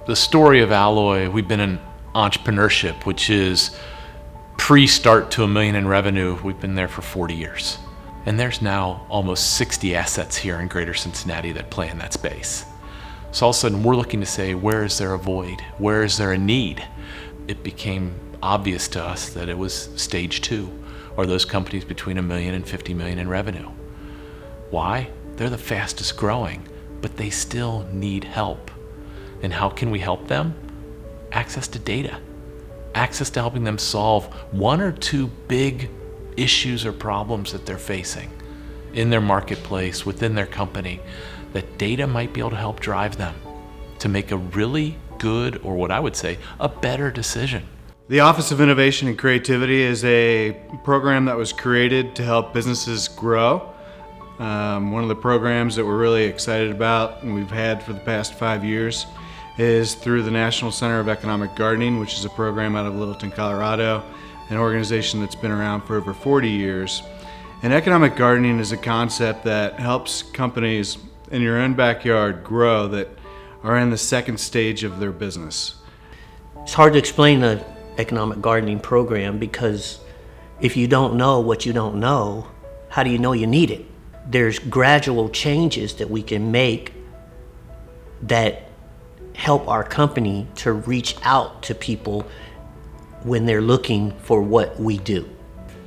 The story of Alloy, we've been in entrepreneurship, which is pre-start to $1 million in revenue. We've been there for 40 years. And there's now almost 60 assets here in Greater Cincinnati that play in that space. So all of a sudden we're looking to say, where is there a void? Where is there a need? It became obvious to us that it was stage 2, or those companies between $1 million and $50 million in revenue. Why? They're the fastest growing, but they still need help. And how can we help them? Access to data. Access to helping them solve 1 or 2 big issues or problems that they're facing in their marketplace, within their company, that data might be able to help drive them to make a really good, or what I would say, a better decision. The Office of Innovation and Creativity is a program that was created to help businesses grow. One of the programs that we're really excited about and we've had for the past 5 years is through the National Center of Economic Gardening, which is a program out of Littleton, Colorado, an organization that's been around for over 40 years. And economic gardening is a concept that helps companies in your own backyard grow that are in the second stage of their business. It's hard to explain the economic gardening program because if you don't know what you don't know, how do you know you need it? There's gradual changes that we can make that help our company to reach out to people when they're looking for what we do.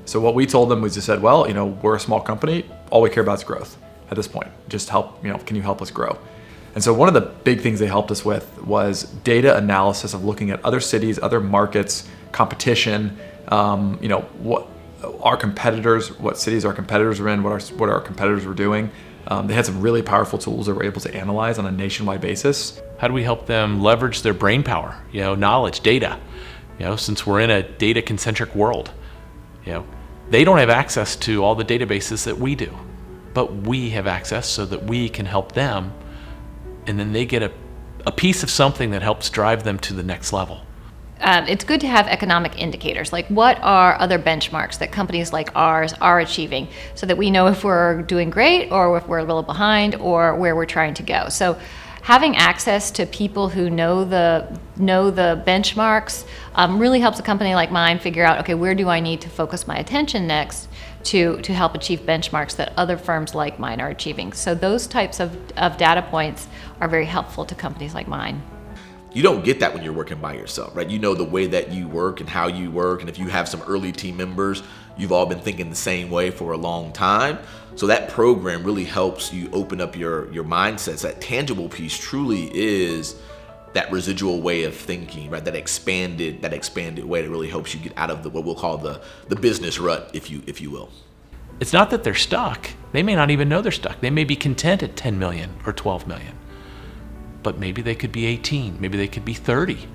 So what we told them was just said, well, we're a small company. All we care about is growth at this point. Just help, can you help us grow? And so one of the big things they helped us with was data analysis of looking at other cities, other markets, competition, what our competitors, what cities our competitors are in, what our competitors were doing. They had some really powerful tools that were able to analyze on a nationwide basis. How do we help them leverage their brain power, knowledge, data? Since we're in a data-concentric world, they don't have access to all the databases that we do, but we have access so that we can help them, and then they get a piece of something that helps drive them to the next level. It's good to have economic indicators, like what are other benchmarks that companies like ours are achieving, so that we know if we're doing great or if we're a little behind or where we're trying to go. So having access to people who know the benchmarks really helps a company like mine figure out, okay, where do I need to focus my attention next to help achieve benchmarks that other firms like mine are achieving. So those types of data points are very helpful to companies like mine. You don't get that when you're working by yourself, right? You know the way that you work and how you work, and if you have some early team members, you've all been thinking the same way for a long time. So that program really helps you open up your mindsets. That tangible piece truly is that residual way of thinking, right? That expanded way that really helps you get out of what we'll call the business rut, if you will. It's not that they're stuck. They may not even know they're stuck. They may be content at 10 million or 12 million. But maybe they could be 18, maybe they could be 30,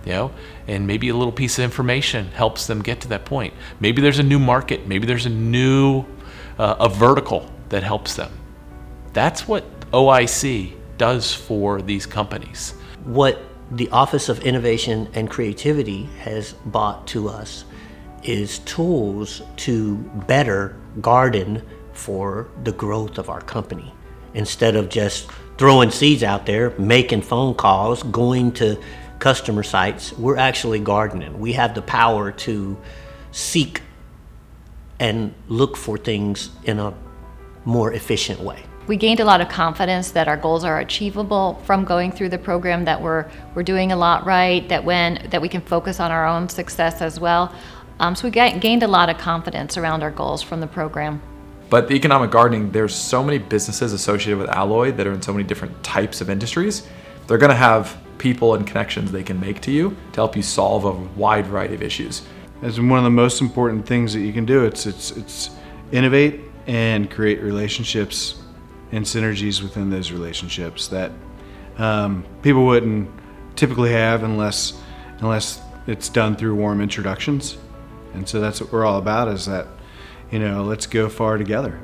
and maybe a little piece of information helps them get to that point. Maybe there's a new market, maybe there's a new a vertical that helps them. That's what OIC does for these companies. What the Office of Innovation and Creativity has brought to us is tools to better garden for the growth of our company. Instead of just throwing seeds out there, making phone calls, going to customer sites, we're actually gardening. We have the power to seek and look for things in a more efficient way. We gained a lot of confidence that our goals are achievable from going through the program, that we're doing a lot right, that we can focus on our own success as well. So we gained a lot of confidence around our goals from the program. But the economic gardening, there's so many businesses associated with Alloy that are in so many different types of industries. They're going to have people and connections they can make to you to help you solve a wide variety of issues. That's one of the most important things that you can do. It's innovate and create relationships and synergies within those relationships that people wouldn't typically have unless it's done through warm introductions. And so that's what we're all about, is that, let's go far together.